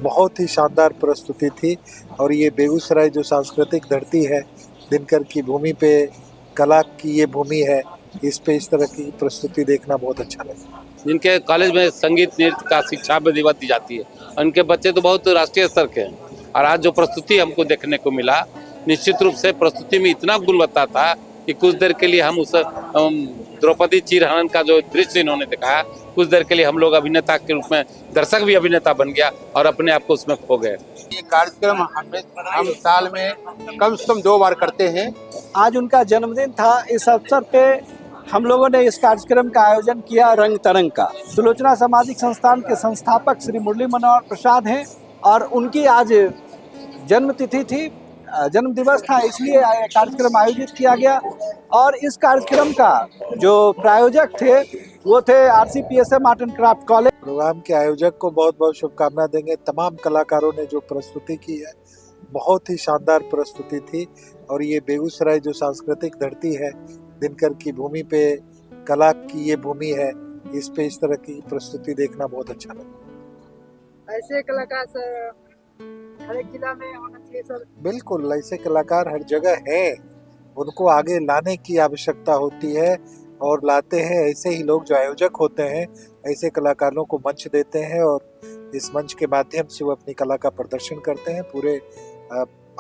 बहुत ही शानदार प्रस्तुति थी। और ये बेगूसराय जो सांस्कृतिक धरती है, दिनकर की भूमि पे कला की ये भूमि है, इस पे इस तरह की प्रस्तुति देखना बहुत अच्छा लगा। जिनके कॉलेज में संगीत नृत्य का शिक्षा विधिवत दी जाती है, उनके बच्चे तो बहुत राष्ट्रीय स्तर के हैं। और आज जो प्रस्तुति हमको देखने को मिला, निश्चित रूप से प्रस्तुति में इतना गुणवत्ता था कि कुछ देर के लिए हम उस द्रौपदी चीरहरण का जो दृश्य इन्होंने दिखाया, कुछ देर के लिए हम लोग अभिनेता के रूप में, दर्शक भी अभिनेता बन गया और अपने आप को उसमें खो गए। ये कार्यक्रम हम साल में कम से कम 2 बार करते हैं। आज उनका जन्मदिन था। इस अवसर पे हम लोगों ने इस कार्यक्रम का आयोजन किया रंग तरंग का। सुलोचना सामाजिक संस्थान के संस्थापक श्री मुरली मनोहर प्रसाद हैं और उनकी आज जन्मतिथि थी, जन्म दिवस था, इसलिए कार्यक्रम आयोजित किया गया। और इस कार्यक्रम का जो प्रायोजक थे वो थे RCPSM art and craft college. Program के आयोजक को बहुत बहुत शुभकामना देंगे। तमाम कलाकारों ने जो प्रस्तुति की है, बहुत ही शानदार प्रस्तुति थी। और ये बेगूसराय जो सांस्कृतिक धरती है, दिनकर की भूमि पे कला की ये भूमि है, इस पे इस तरह की प्रस्तुति देखना बहुत अच्छा लगा। ऐसे कलाकार हर एक जिला में होना चाहिए सर। बिल्कुल, ऐसे कलाकार हर जगह हैं, उनको आगे लाने की आवश्यकता होती है और लाते हैं ऐसे ही लोग जो आयोजक होते हैं, ऐसे कलाकारों को मंच देते हैं और इस मंच के माध्यम से वो अपनी कला का प्रदर्शन करते हैं। पूरे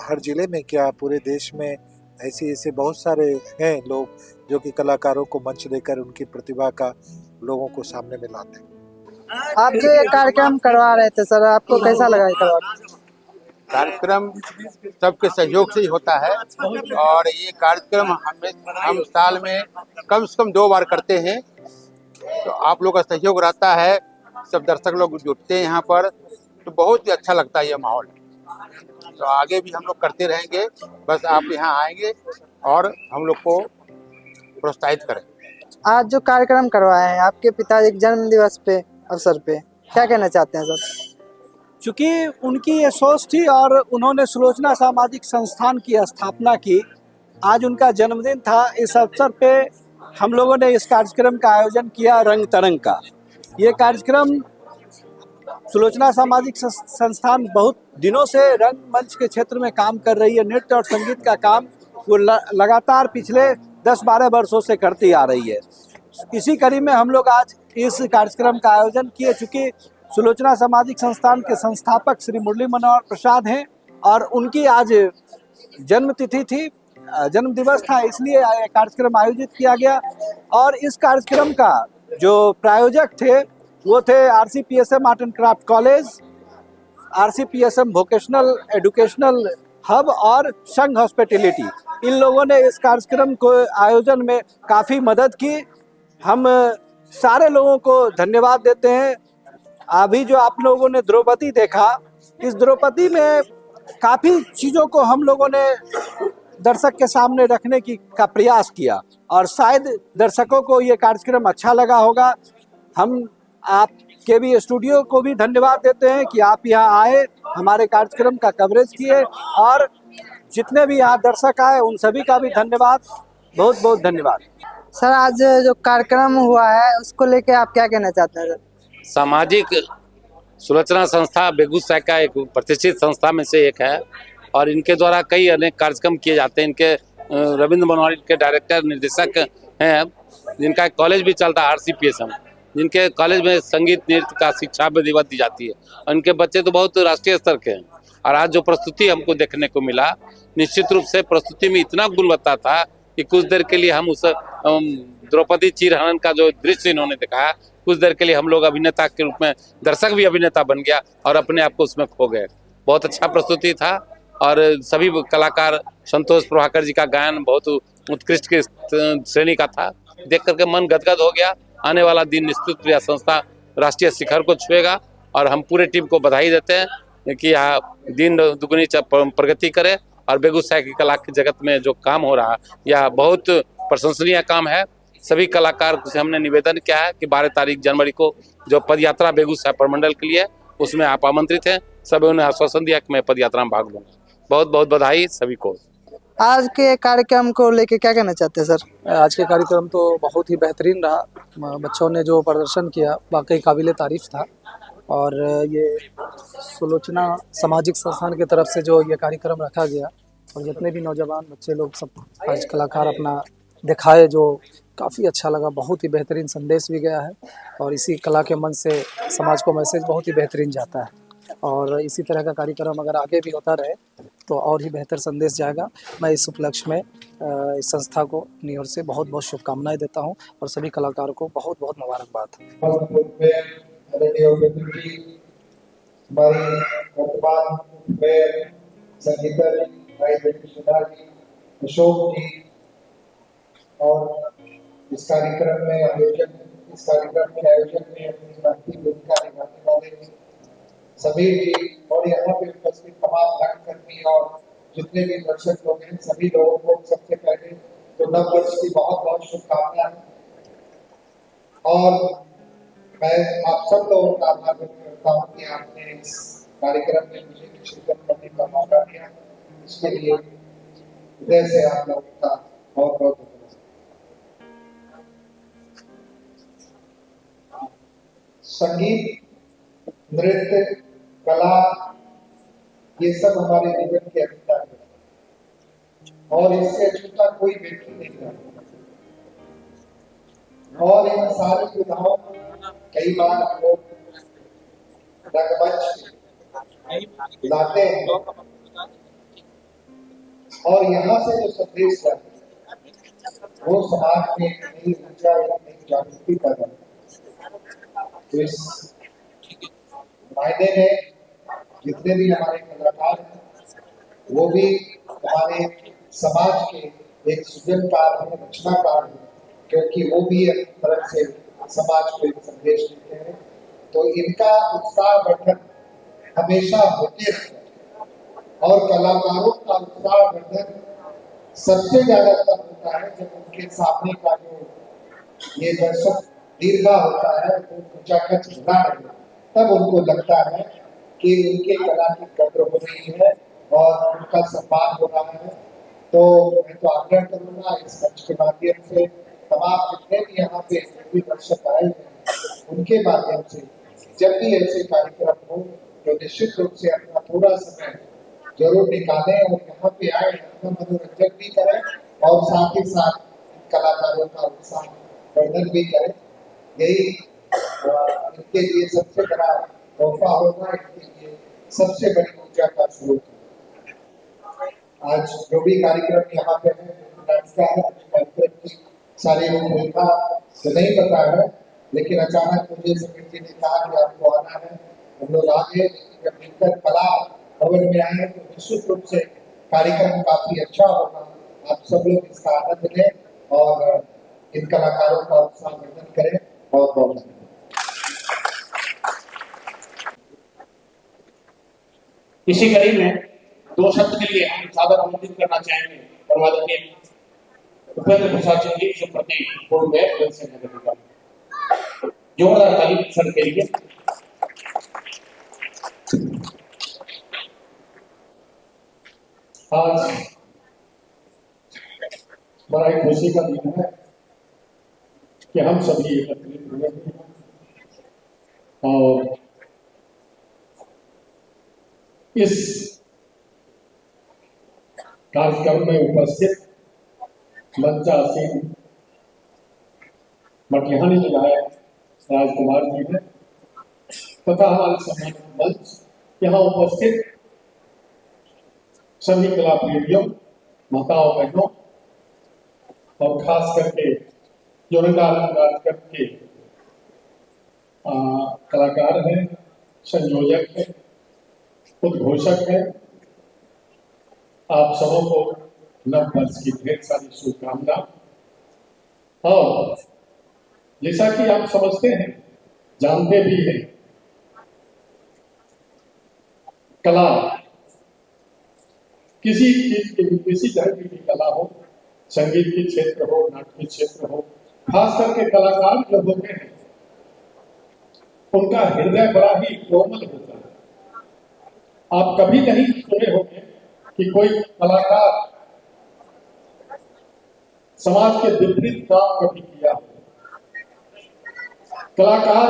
हर जिले में क्या पूरे देश में ऐसे बहुत सारे हैं लोग जो कि कलाकारों को मंच देकर उनकी प्रतिभा का लोगों को सामने में लाते हैं। आप जो ये कार्यक्रम करवा रहे थे सर, आपको कैसा लगा ये कार्यक्रम सबके सहयोग से ही होता है और ये कार्यक्रम हम साल में कम से कम 2 बार करते हैं। तो आप लोग का सहयोग रहता है, सब दर्शक लोग जुटते हैं यहाँ पर, तो बहुत ही अच्छा लगता है ये माहौल। तो आगे भी हम लोग करते रहेंगे, बस आप यहाँ आएंगे और हम लोग को प्रोत्साहित करें। आज जो कार्यक्रम करवाए हैं आपके पिताजी के जन्म दिवस पे अवसर पे, क्या कहना चाहते हैं सर? चूँकि उनकी ये सोच थी और उन्होंने सुलोचना सामाजिक संस्थान की स्थापना की, आज उनका जन्मदिन था। इस अवसर पे हम लोगों ने इस कार्यक्रम का आयोजन किया रंग तरंग का। ये कार्यक्रम सुलोचना सामाजिक संस्थान बहुत दिनों से रंगमंच के क्षेत्र में काम कर रही है। नृत्य और संगीत का काम वो लगातार पिछले 10-12 वर्षों से करती आ रही है। इसी कड़ी में हम लोग आज इस कार्यक्रम का आयोजन किए। चूँकि सुलोचना सामाजिक संस्थान के संस्थापक श्री मुरली मनोहर प्रसाद हैं और उनकी आज जन्मतिथि थी, जन्म दिवस था, इसलिए कार्यक्रम आयोजित किया गया। और इस कार्यक्रम का जो प्रायोजक थे वो थे RCPSM art and craft college, RCPSM vocational educational hub और संघ हॉस्पिटैलिटी। इन लोगों ने इस कार्यक्रम को आयोजन में काफ़ी मदद की। हम सारे लोगों को धन्यवाद देते हैं। अभी जो आप लोगों ने द्रौपदी देखा, इस द्रौपदी में काफ़ी चीज़ों को हम लोगों ने दर्शक के सामने रखने का प्रयास किया और शायद दर्शकों को ये कार्यक्रम अच्छा लगा होगा। हम आपके भी स्टूडियो को भी धन्यवाद देते हैं कि आप यहाँ आए, हमारे कार्यक्रम का कवरेज किए और जितने भी यहाँ दर्शक आए उन सभी का भी धन्यवाद, बहुत बहुत धन्यवाद। सर आज जो कार्यक्रम हुआ है उसको लेके आप क्या कहना चाहते हैं सर? सामाजिक सुलोचना संस्था बेगूसराय का एक प्रतिष्ठित संस्था में से एक है और इनके द्वारा कई अनेक कार्यक्रम किए जाते हैं। इनके रविंद्र मनोहर के डायरेक्टर निर्देशक हैं, जिनका कॉलेज भी चलता है RCPSM, जिनके कॉलेज में संगीत नृत्य का शिक्षा विधिवत दी जाती है। उनके बच्चे तो बहुत राष्ट्रीय स्तर के हैं। और आज जो प्रस्तुति हमको देखने को मिला, निश्चित रूप से प्रस्तुति में इतना गुणवत्ता था कि कुछ देर के लिए हम उस द्रौपदी चीरहरण का जो दृश्य इन्होंने दिखाया, कुछ देर के लिए हम लोग अभिनेता के रूप में, दर्शक भी अभिनेता बन गया और अपने आप को उसमें खो गए। बहुत अच्छा प्रस्तुति था और सभी कलाकार, संतोष प्रभाकर जी का गायन बहुत उत्कृष्ट की श्रेणी का था। देख करके मन गदगद हो गया। आने वाला दिन निश्चित यह संस्था राष्ट्रीय शिखर को छुएगा और हम पूरे टीम को बधाई देते हैं कि यहाँ दिन दुगनी प्रगति करे और बेगूसराय की कला के जगत में जो काम हो रहा है यह बहुत प्रशंसनीय काम है। सभी कलाकार से हमने निवेदन किया है कि 12 तारीख जनवरी को जो पद यात्रा बेगूसराय प्रमंडल के लिए, उसमें आप आमंत्रित हैं। सभी उन्हें आश्वासन दिया कि मैं पद यात्रा में भाग लूंगा। बहुत बहुत बधाई सभी को। आज के कार्यक्रम को लेके क्या कहना चाहते हैं सर? आज के कार्यक्रम तो बहुत ही बेहतरीन रहा। बच्चों ने जो प्रदर्शन किया वाकई काबिले तारीफ था और ये सुलोचना सामाजिक संस्थान की तरफ से जो ये कार्यक्रम रखा गया और जितने भी नौजवान बच्चे लोग सब आज कलाकार अपना दिखाए, जो काफ़ी अच्छा लगा। बहुत ही बेहतरीन संदेश भी गया है और इसी कला के मंच से समाज को मैसेज बहुत ही बेहतरीन जाता है और इसी तरह का कार्यक्रम अगर आगे भी होता रहे तो और ही बेहतर संदेश जाएगा। मैं इस उपलक्ष्य में इस संस्था को अपनी ओर से बहुत बहुत शुभकामनाएं देता हूं और सभी कलाकारों को बहुत बहुत मुबारकबाद। हमारी वर्तमान में संगीता जी, भाई बेटी सुधा जी, अशोक जी और इस कार्यक्रम में आयोजन में अपनी महत्वपूर्ण भूमिका निभाने वाले सभी जी और यहाँ पे उपस्थित तमाम रंगकर्मी और जितने भी दर्शक लोग हैं, सभी लोगों को सबसे पहले तो नव वर्ष की बहुत बहुत शुभकामनाएं और मैं आप सब लोगों का आभार व्यक्त करता हूँ कि आपने इस कार्यक्रम में मुझे शिरकत करने का मौका दिया। इसके लिए हृदय से आप लोगों का बहुत बहुत धन्यवाद। संगीत, नृत्य, कला, ये सब हमारे जीवन की अभिन्नता है और इससे अछूता कोई व्यक्ति नहीं है और इन सारी विधाओं कई बार हम लोग रंगमंच लाते हैं और यहाँ से जो संदेश जाते हैं वो समाज में एक नई ऊर्जा, एक नई जागृति पैदा करता है। तो इस मायने में जितने भी हमारे कलाकार हैं वो भी हमारे समाज के एक सृजनकार हैं, रचनाकार हैं, क्योंकि वो भी अपनी तरफ से समाज को एक संदेश देते हैं। तो इनका उत्साहवर्धन हमेशा होते रहता है और कलाकारों का उत्साहवर्धन सबसे ज्यादा तब होता है जब उनके सामने का जो ये दर्शक दीर्घा होता है, वो खचाखच भरा रहे, तब उनको लगता है कि उनके कला की कद्र हो रही है और उनका सम्मान हो रहा है। तो मैं तो आग्रह करूंगा इस मंच के माध्यम से तमाम जितने भी यहाँ पे दर्शक आए हैं उनके माध्यम से जब भी ऐसे कार्यक्रम हो तो निश्चित रूप से अपना पूरा समय जरूर निकालें और यहाँ पे आए, अपना मनोरंजन भी करें और साथ ही साथ कलाकारों का उत्साह वर्धन भी करें। यही इनके लिए सबसे बड़ा तोहफा होगा, इनके लिए सबसे बड़ी ऊर्जा का स्रोत है। आज जो भी कार्यक्रम यहाँ पे है कार्यक्रम की सारी रूपरेखा तो नहीं पता है, लेकिन अचानक मुझे समिति ने कहा कि आपको आना है, हम लोग आगे जब मिलकर कला भवन में आए तो निश्चित रूप से कार्यक्रम काफी अच्छा होगा। आप सब लोग इसका आनंद लें और इन कलाकारों का उत्साहवर्धन करें। बहुत बहुत धन्यवाद। इसी कड़ी में दो शब्द के लिए हम सादर आमंत्रित करना चाहेंगे परमादर के उपेंद्र प्रसाद सिंह जी जो प्रति पूर्व में जोरदार ताली सर के लिए। आज बड़ा ही खुशी का दिन है कि हम सभी एकत्रित हुए हैं और इस कार्यक्रम में उपस्थित मंचासीन मटिहानी विधायक राजकुमार जी हैं तथा हमारे सम्मानित मंच यहाँ उपस्थित सभी कला प्रेमियों, माताओं, बहनों और खास करके जो रंगारंग कार्यक्रम के कलाकार हैं, संयोजक हैं, उद्घोषक हैं, आप सबों को नव वर्ष की ढेर सारी शुभकामना। और जैसा कि आप समझते हैं, जानते भी हैं, कला किसी चीज की किसी तरह की भी कला हो, संगीत के क्षेत्र हो, नाट्य के क्षेत्र हो, खास करके कलाकार जो होते हैं उनका हृदय बड़ा ही कोमल होता है। आप कभी नहीं सुने होंगे कि कोई कलाकार समाज के विपरीत काम कभी किया हो। कलाकार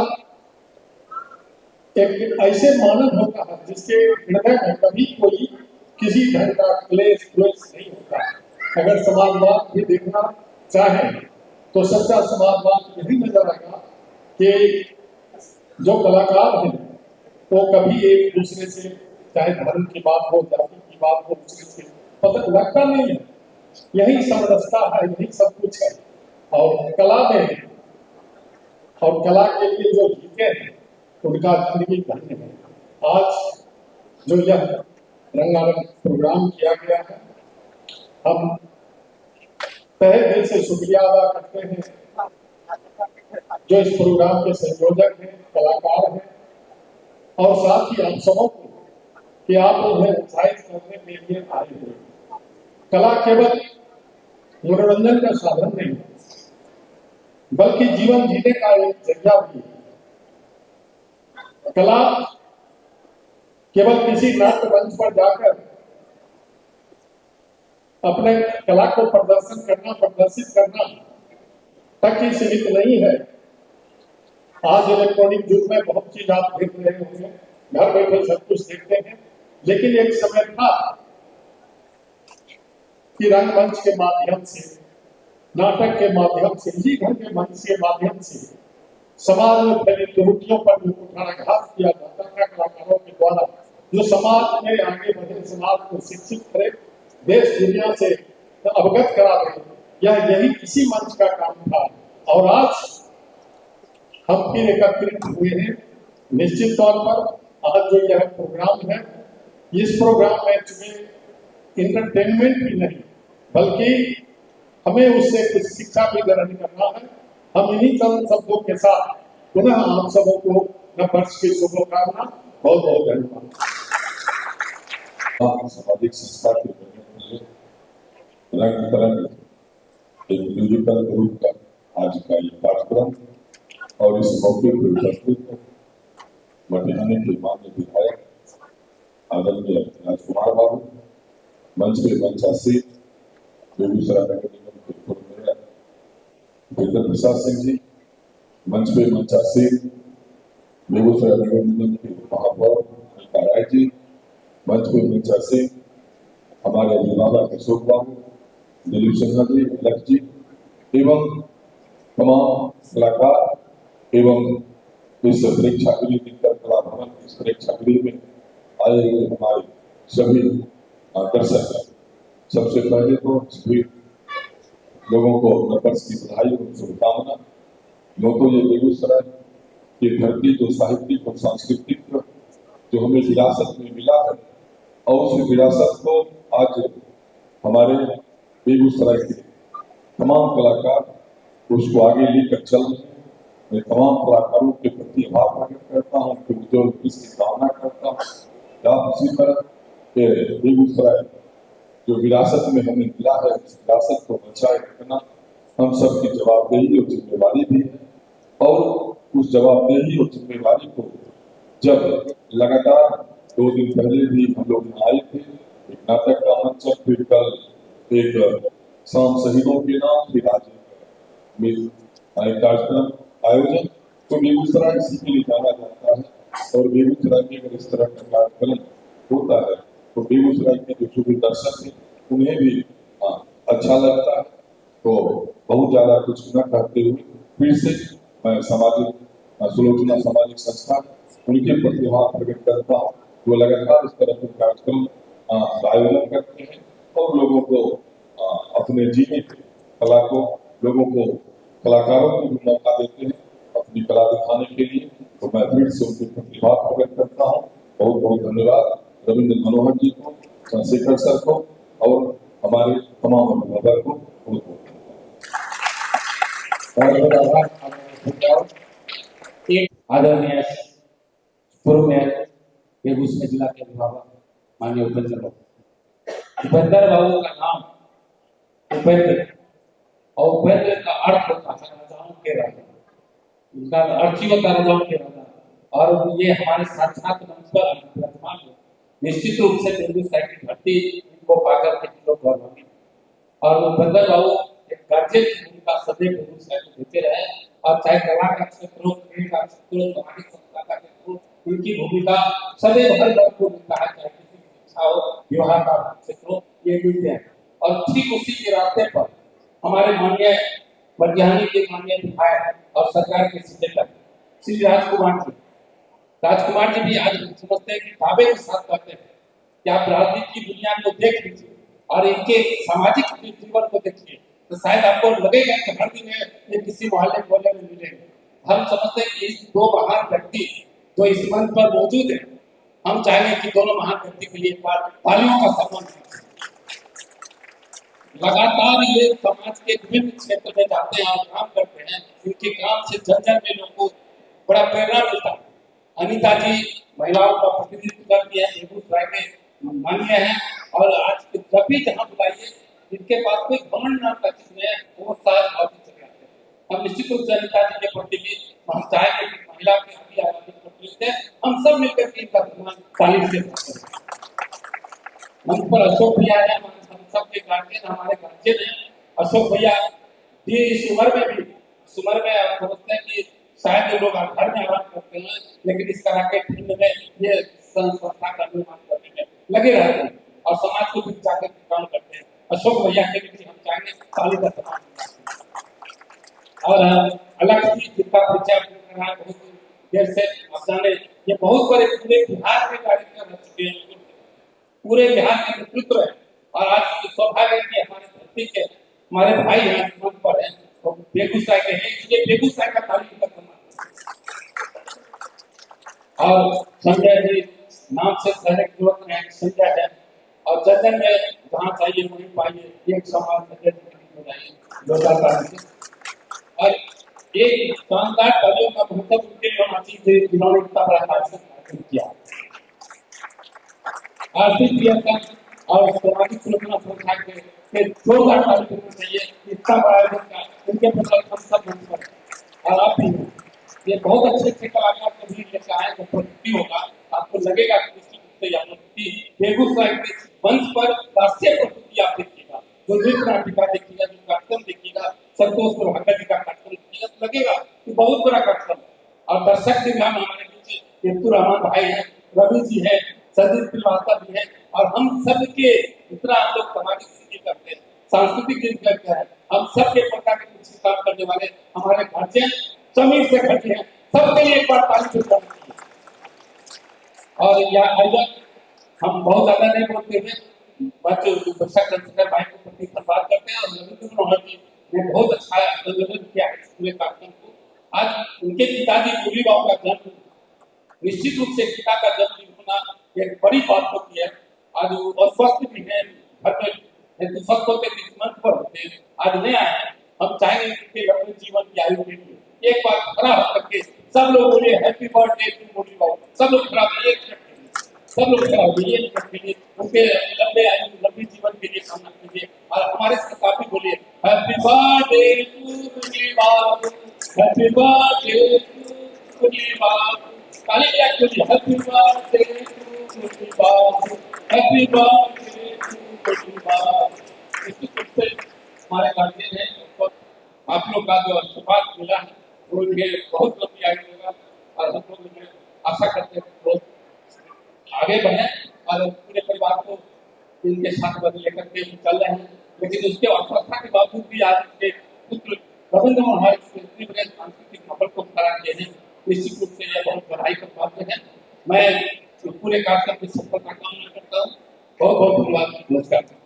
एक ऐसे मानव होता है जिसके हृदय में कभी कोई किसी ढंग का क्लेश नहीं होता। अगर समाजवाद भी देखना चाहे तो सच्चा समाजवाद यही नजर आएगा कि जो कलाकार हैं वो कभी एक दूसरे से, चाहे धर्म की बात हो, जाति की बात हो, दूसरे से पता लगता नहीं है। यही समरसता है, यही सब कुछ है। और कला में और कला के लिए जो जीते हैं उनका जिंदगी धन्य है। आज जो यह रंगारंग प्रोग्राम किया गया है, हम तहे दिल से शुक्रिया अदा करते हैं जो इस प्रोग्राम के संयोजक हैं, कलाकार हैं, और साथ ही हम सबों को कि आप उन्हें उत्साहित करने के लिए आए हुए। कला केवल मनोरंजन का साधन नहीं है, बल्कि जीवन जीने का एक जरिया भी है। कला केवल किसी नाट्य मंच पर जाकर अपने कला को प्रदर्शित करना तक ही सीमित नहीं है। आज इलेक्ट्रॉनिक युग में बहुत चीज आप देख रहे होंगे, घर बैठे सब कुछ देखते हैं, लेकिन एक समय था कि रंगमंच के माध्यम से, नाटक के माध्यम से, जी घर के मंच के माध्यम से समाज में फैली त्रुटियों पर भी कुठाराघात किया जाता था कलाकारों के द्वारा, जो समाज में आगे बढ़े, समाज को शिक्षित करे, देश दुनिया से अवगत करा दे। यही इसी मंच का काम था। और आज हम फिर एकत्रित हुए हैं। निश्चित तौर पर आज जो यह प्रोग्राम है, इस प्रोग्राम में चूंकि इंटरटेनमेंट भी नहीं बल्कि हमें उससे कुछ शिक्षा भी ग्रहण करना है। हम इन्हीं चंद शब्दों के साथ पुनः आप सबों को नववर्ष की शुभकामना, बहुत बहुत धन्यवाद। सामाजिक संस्था के रंग तरंग एक म्यूजिकल ग्रुप का आज का ये कार्यक्रम, और इस मौके पर उपस्थित मटिहानी के माननीय विधायक आदरणीय राजकुमार बाबू, मंच पे मंचासीन बेगूसराय नगर निगम के पूर्व मेयर वीरेंद्र प्रसाद सिंह जी, मंच पे मंचासीन बेगूसराय नगर निगम के महापौर अलका राय जी, मंच पे मंचासीन हमारे अभिभावक अशोक बाबू, दिलीप सिन्हा जी, लक्ष्य जी एवं तमाम कलाकार एवं इस प्रेक्षागृह दिनकर कला भवन इस प्रेक्षागृह में आए हुए हमारे सभी दर्शक, सबसे पहले तो सभी लोगों को नववर्ष की बधाई और शुभकामना। यूँ तो ये बेगूसराय की धरती जो साहित्यिक और सांस्कृतिक जो हमें विरासत में मिला है, और उस विरासत को आज हमारे बेगूसराय के तमाम कलाकार उसको आगे लेकर चल रहे हैं। मैं तमाम कलाकारों के प्रति आभार प्रकट करता हूँ, जो इसकी कामना करता हूँ। या उसी तरह बेगूसराय जो विरासत में हमें मिला है, उस विरासत को बचाए रखना हम सब की जवाबदेही और जिम्मेवारी भी है। और उस जवाबदेही और जिम्मेवारी को जब लगातार 2 दिन पहले भी हम लोग आए थे, एक नाटक का मंचन, फिर कल एक शाम शहीदों के नाम, फिर आज कार्यक्रम आयोजन, तो बेगूसराय इसी के लिए जाना जाता है। और बेगूसराय में अगर इस तरह का कार्यक्रम होता है तो बेगूसराय के जो सभी दर्शक हैं उन्हें भी अच्छा लगता है। तो बहुत ज्यादा कुछ न कहते हुए फिर से मैं सामाजिक सुलोचना सामाजिक संस्था उनके प्रति आभार प्रकट करता हूँ, जो लगातार इस तरह के कार्यक्रम आयोजन करते हैं और लोगों को अपने जीने की कला को, लोगों को, कलाकारों को भी मौका देते हैं अपनी कला दिखाने के लिए। तो मैं फिर से उनके प्रति आभार प्रकट करता हूँ। बहुत बहुत धन्यवाद रविंद्र मनोहर जी को, चंद्रशेखर सर को और हमारे तमाम अभिभावक को बहुत बहुत आदरणीय पूर्व मेयर बेगूसराय जिला के अभिभावक माननीय उपेंद्र बाबू, उपेंद्र बाबू का नाम उपेंद्र, और उपेंद्र का अर्थ होता है राजाओं के राजा, उनका अर्थ ही होता है राजाओं के राजा। और ये हमारे साक्षात मंच पर वर्तमान में निश्चित रूप से बेगूसराय की धरती को पाकर के लोग गौरवान्वित। और उपेंद्र बाबू एक गार्जियन की भूमिका सदैव बेगूसराय को देते रहे, और चाहे कला का क्षेत्र हो, खेल का क्षेत्र हो, सामाजिक संस्था का क्षेत्र हो, उनकी भूमिका सदैव हर वर्ग को मिलता है, चाहे किसी की शिक्षा हो, विवाह का क्षेत्र हो, ये मिलते हैं। और ठीक उसी के रास्ते पर हमारे माननीय वैज्ञानिक, माननीय विधायक और सरकार के सचेतक श्री राजकुमार जी भी आज समझते हैं कि दावे के साथ कहते हैं कि आप राजनीति की दुनिया को देख लीजिए और इनके सामाजिक जीवन को देखिए, तो शायद आपको लगेगा कि हर दिन ये किसी मोहल्ले मोहल्ले में मिलेंगे। हम समझते हैं कि इस दो महान व्यक्ति जो इस मंच पर मौजूद है, हम चाहेंगे कि दोनों महान व्यक्ति के लिए एक बार तालियों का सम्मान करें। लगातार ये समाज के विभिन्न क्षेत्र में जाते हैं और काम करते हैं, इनके काम से जन जन में लोगों को बड़ा प्रेरणा मिलता है। अनीता जी महिलाओं का प्रतिनिधित्व करती है, बेगूसराय में मान्य है और आज जब भी जहाँ बुलाइए इनके पास कोई घमंड नाम का चीज है, वो शायद बहुत चले आते हैं। हम निश्चित रूप से अनीता जी के प्रति भी हम चाहेंगे कि महिला के अभी आगे प्रतिनिधित्व है, हम सब मिलकर के इनका सम्मान तालीम से करते हैं। मंच पर अशोक भैया है, हम सबके गार्जियन, हमारे गार्जियन है अशोक भैया जी। इस उम्र में भी, इस उम्र में आप समझते हैं कि शायद लोग घर में आराम करते हैं, लेकिन इस तरह के फील्ड में ये संस्था का निर्माण करने में लगे रहते हैं और समाज को भी जाकर काम करते हैं। अशोक भैया के लिए हम चाहेंगे ताली का सम्मान। और अलग जी जिनका परिचय करना बहुत देर से आप जाने, ये बहुत बड़े पूरे बिहार में कार्यक्रम रह चुके हैं, पूरे बिहार का नेतृत्व है और आज सौभाग्य है कि हमारे धरती के हमारे भाई हैं मंच पर हैं, तो बेगूसराय के हैं, इसलिए बेगूसराय का तालीम का सम्मान। और संजय जी नाम से शहर की जरूरत में संजय है और जन में जहाँ चाहिए वहीं पाइए, एक समान संजय जी हो जाइए और एक शानदार तालियों का महत्व उनके लिए होना चाहिए जिन्होंने इतना बड़ा कार्यक्रम किया। आर्थिक क्रिया और सामाजिक सुरक्षा संस्था के जोरदार ताली करना चाहिए, इतना बड़ा आयोजन का उनके प्रति हम सब मंच और आप भी ये बहुत अच्छे अच्छे कलाकार कभी लेकर आए तो प्रस्तुति होगा, आपको लगेगा कि निश्चित रूप से यह प्रस्तुति बेगूसराय के मंच पर राष्ट्रीय प्रस्तुति आप देखिएगा, जो नृत्य नाटिका देखिएगा, जो कार्यक्रम देखिएगा, संतोष प्रभाकर जी का कार्यक्रम देखिएगा, तो लगेगा कि बहुत बड़ा कार्यक्रम। और दर्शक भी हम हमारे बीच केतु रहमान भाई है, रवि जी है, सजीव श्रीवास्तव भी है और हम सबके इतना हम लोग सामाजिक स्थिति करते हैं, सांस्कृतिक दिन करते हैं, हम सबके प्रकार के कुछ काम करने वाले हमारे गार्जियन जमीन से खड़े हैं, सबके लिए एक बार ताली बजानी चाहिए। और यह आयोजन हम बहुत ज्यादा नहीं बोलते हैं, बच्चे दर्शक भाई को प्रति संवाद करते हैं और रविंद्र मनोहर जी ने बहुत अच्छा संयोजन किया है पूरे कार्यक्रम को। आज उनके पिताजी गोली बाबू का जन्म, निश्चित रूप से पिता का जन्म होना एक बड़ी बात होती है। आज वो स्वस्थ भी है, घर में तो स्वस्थ होते मंच पर होते हैं, आज नहीं आए हैं। हम चाहेंगे कि अपने जीवन की आयु के लिए एक बार खड़ा होकर के सब लोग बोलिए हैप्पी बर्थडे टू गोली बाबू, सब लोग खड़ा होइए, सब लोग खड़ा होइए, उनके लंबे आयु लंबी जीवन के लिए कामना कीजिए और हमारे साथ आप भी बोलिए हैप्पी बर्थडे टू गोली बाबू, हैप्पी बर्थडे टू गोली बाबू, ताली क्या बोलिए हैप्पी बर्थडे टू गोली बाबू, हैप्पी बर्थडे टू गोली बाबू। निश्चित रूप से हमारे गार्जियन है, आप लोग का जो आशीर्वाद मिला है वो उनके बहुत लंबी आयु होगा और हम लोग आशा करते हैं बहुत आगे बढ़े और पूरे परिवार को इनके साथ लेकर के चल रहे हैं। लेकिन उसके अस्वस्थता के बावजूद भी आज के पुत्र रविंद्र मनोहर सांस्कृतिक महल को खड़ा किए हैं, निश्चित रूप से यह बहुत बधाई का पात्र है। मैं पूरे कार्यक्रम की सफलता कामना करता हूँ। बहुत बहुत धन्यवाद, नमस्कार।